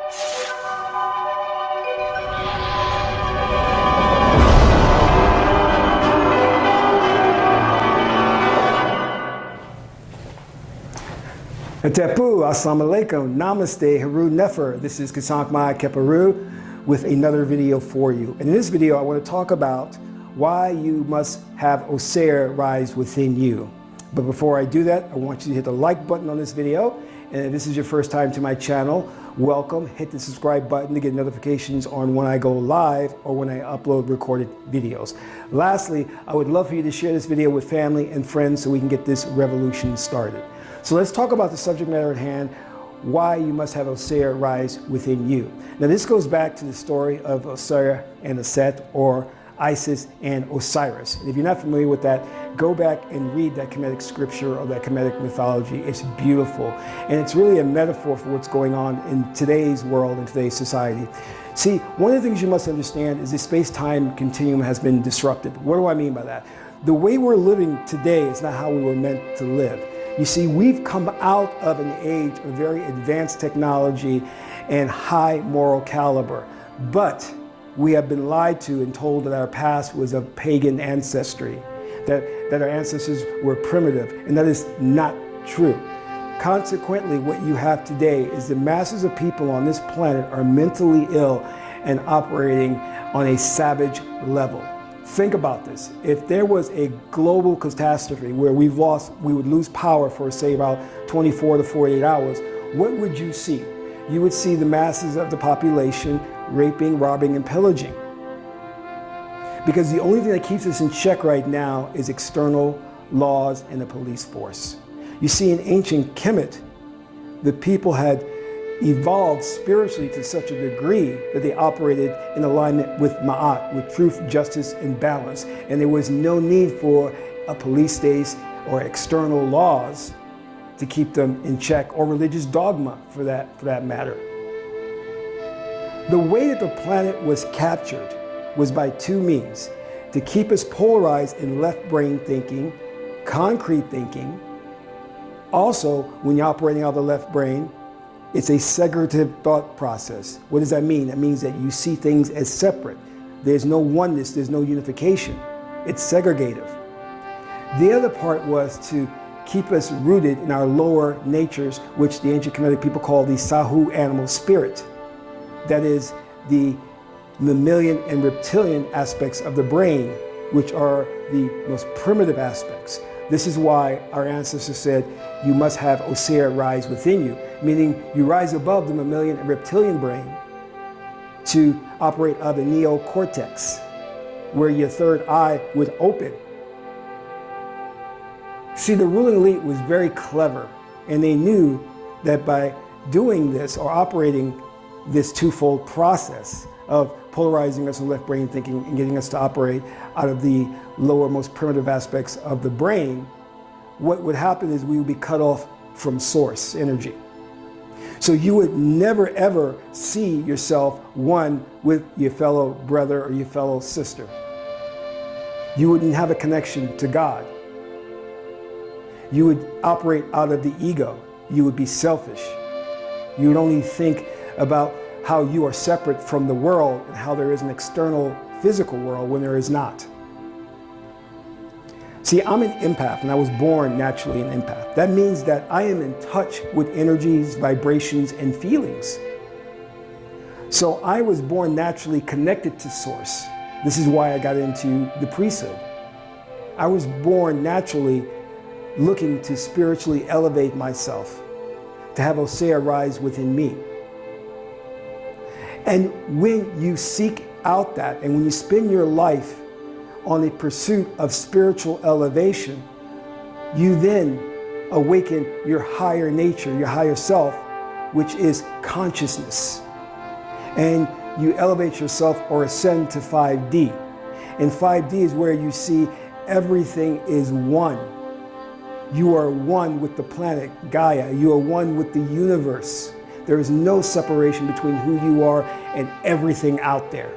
Tepu, assalamu alaikum, namaste, haru nefer. This is Kasank Mai Keparu with another video for you. And in this video, I want to talk about why you must have Ausar rise within you. But before I do that, I want you to hit the like button on this video. And if this is your first time to my channel, welcome. Hit the subscribe button to get notifications on when I go live or when I upload recorded videos. Lastly, I would love for you to share this video with family and friends so we can get this revolution started. So let's talk about the subject matter at hand, why you must have Ausar rise within you. Now this goes back to the story of Ausar and Aset, or Isis and Osiris. And if you're not familiar with that, go back and read that Kemetic scripture or that Kemetic mythology. It's beautiful. And it's really a metaphor for what's going on in today's world and today's society. See, one of the things you must understand is the space-time continuum has been disrupted. What do I mean by that? The way we're living today is not how we were meant to live. You see, we've come out of an age of very advanced technology and high moral caliber, but we have been lied to and told that our past was of pagan ancestry, that our ancestors were primitive, and that is not true. Consequently, what you have today is the masses of people on this planet are mentally ill and operating on a savage level. Think about this. If there was a global catastrophe where we would lose power for, say, about 24 to 48 hours, what would you see? You would see the masses of the population raping, robbing, and pillaging. Because the only thing that keeps us in check right now is external laws and the police force. You see, in ancient Kemet, the people had evolved spiritually to such a degree that they operated in alignment with Ma'at, with truth, justice, and balance. And there was no need for a police state or external laws to keep them in check, or religious dogma for that matter. The way that the planet was captured was by two means: to keep us polarized in left brain thinking, concrete thinking. Also, when you're operating out of the left brain, it's a segregative thought process. What does that mean? That means that you see things as separate. There's no oneness, there's no unification. It's segregative. The other part was to keep us rooted in our lower natures, which the ancient Kemetic people call the Sahu animal spirit. That is the mammalian and reptilian aspects of the brain, which are the most primitive aspects. This is why our ancestors said, you must have Ausar rise within you, meaning you rise above the mammalian and reptilian brain to operate out of the neocortex, where your third eye would open. See, the ruling elite was very clever, and they knew that by doing this or operating this twofold process of polarizing us in left brain thinking and getting us to operate out of the lower, most primitive aspects of the brain, what would happen is we would be cut off from source energy. So you would never ever see yourself one with your fellow brother or your fellow sister. You wouldn't have a connection to God. You would operate out of the ego. You would be selfish. You would only think about how you are separate from the world and how there is an external physical world when there is not. See, I'm an empath, and I was born naturally an empath. That means that I am in touch with energies, vibrations, and feelings. So I was born naturally connected to source. This is why I got into the priesthood. I was born naturally looking to spiritually elevate myself, to have Ausar rise within me. And when you seek out that, and when you spend your life on the pursuit of spiritual elevation, you then awaken your higher nature, your higher self, which is consciousness. And you elevate yourself or ascend to 5D. And 5D is where you see everything is one. You are one with the planet Gaia. You are one with the universe. There is no separation between who you are and everything out there.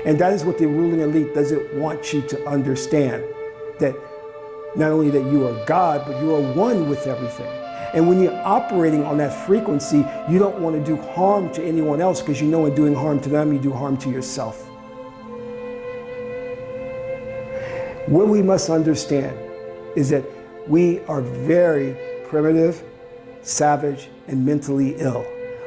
And that is what the ruling elite doesn't want you to understand. That not only that you are God, but you are one with everything. And when you're operating on that frequency, you don't want to do harm to anyone else, because you know in doing harm to them, you do harm to yourself. What we must understand is that we are very primitive, savage, and mentally ill.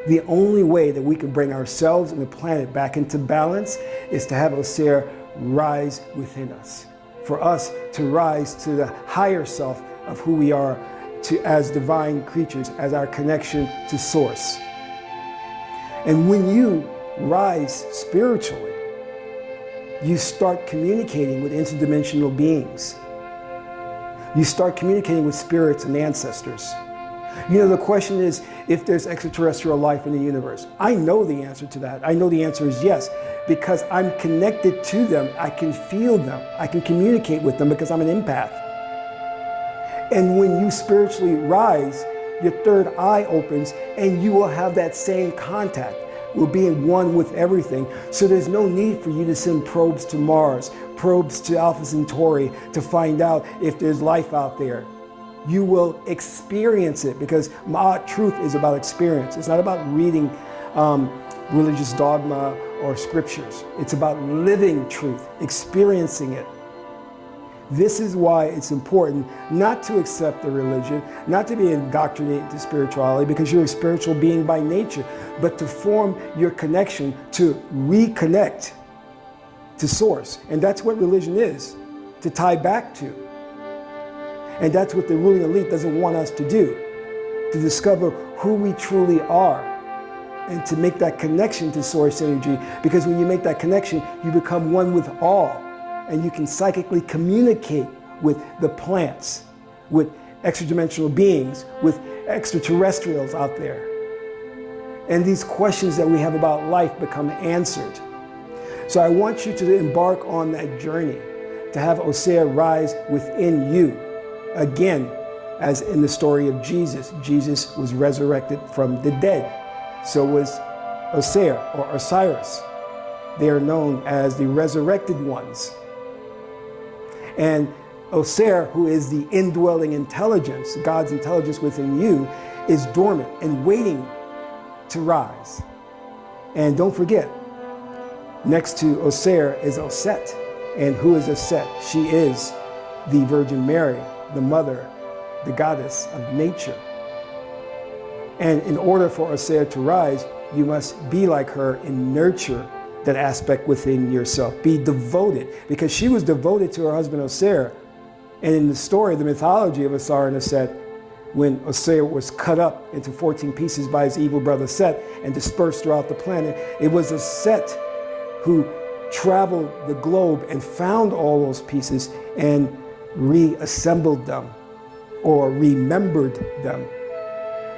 The only way that we can bring ourselves and the planet back into balance is to have Ausar rise within us. For us to rise to the higher self of who we are as divine creatures, as our connection to Source. And when you rise spiritually, you start communicating with interdimensional beings. You start communicating with spirits and ancestors. You know, the question is if there's extraterrestrial life in the universe. I know the answer to that. I know the answer is yes, because I'm connected to them. I can feel them. I can communicate with them because I'm an empath. And when you spiritually rise, your third eye opens and you will have that same contact. We'll be in one with everything. So there's no need for you to send probes to Mars, probes to Alpha Centauri to find out if there's life out there. You will experience it, because Ma'at truth is about experience. It's not about reading religious dogma or scriptures. It's about living truth, experiencing it. This is why it's important not to accept a religion, not to be indoctrinated to spirituality, because you're a spiritual being by nature, but to form your connection, to reconnect to Source. And that's what religion is, to tie back to. And that's what the ruling elite doesn't want us to do, to discover who we truly are and to make that connection to Source energy. Because when you make that connection, you become one with all. And you can psychically communicate with the plants, with extra-dimensional beings, with extraterrestrials out there. And these questions that we have about life become answered. So I want you to embark on that journey, to have Ausar rise within you. Again, as in the story of Jesus, Jesus was resurrected from the dead. So was Ausar or Osiris. They are known as the resurrected ones. And Ausar, who is the indwelling intelligence, God's intelligence within you, is dormant and waiting to rise. And don't forget, next to Ausar is Auset. And who is Auset? She is the Virgin Mary, the mother, the goddess of nature. And in order for Ausar to rise, you must be like her and nurture that aspect within yourself. Be devoted, because she was devoted to her husband Ausar. And in the story, the mythology of Ausar and Auset, when Ausar was cut up into 14 pieces by his evil brother Set and dispersed throughout the planet, it was Auset who traveled the globe and found all those pieces and reassembled them or remembered them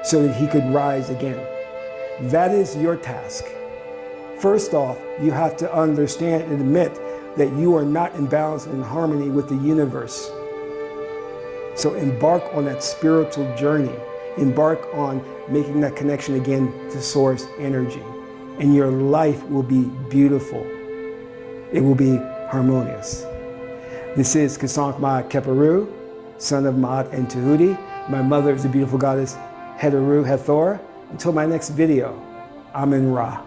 so that he could rise again. That is your task. First off, you have to understand and admit that you are not in balance and in harmony with the universe. So embark on that spiritual journey. Embark on making that connection again to Source energy. And your life will be beautiful. It will be harmonious. This is Kasank Ma'at Keperu, son of Ma'at and Tahuti. My mother is the beautiful goddess Heteru Hathor. Until my next video, Amen Ra.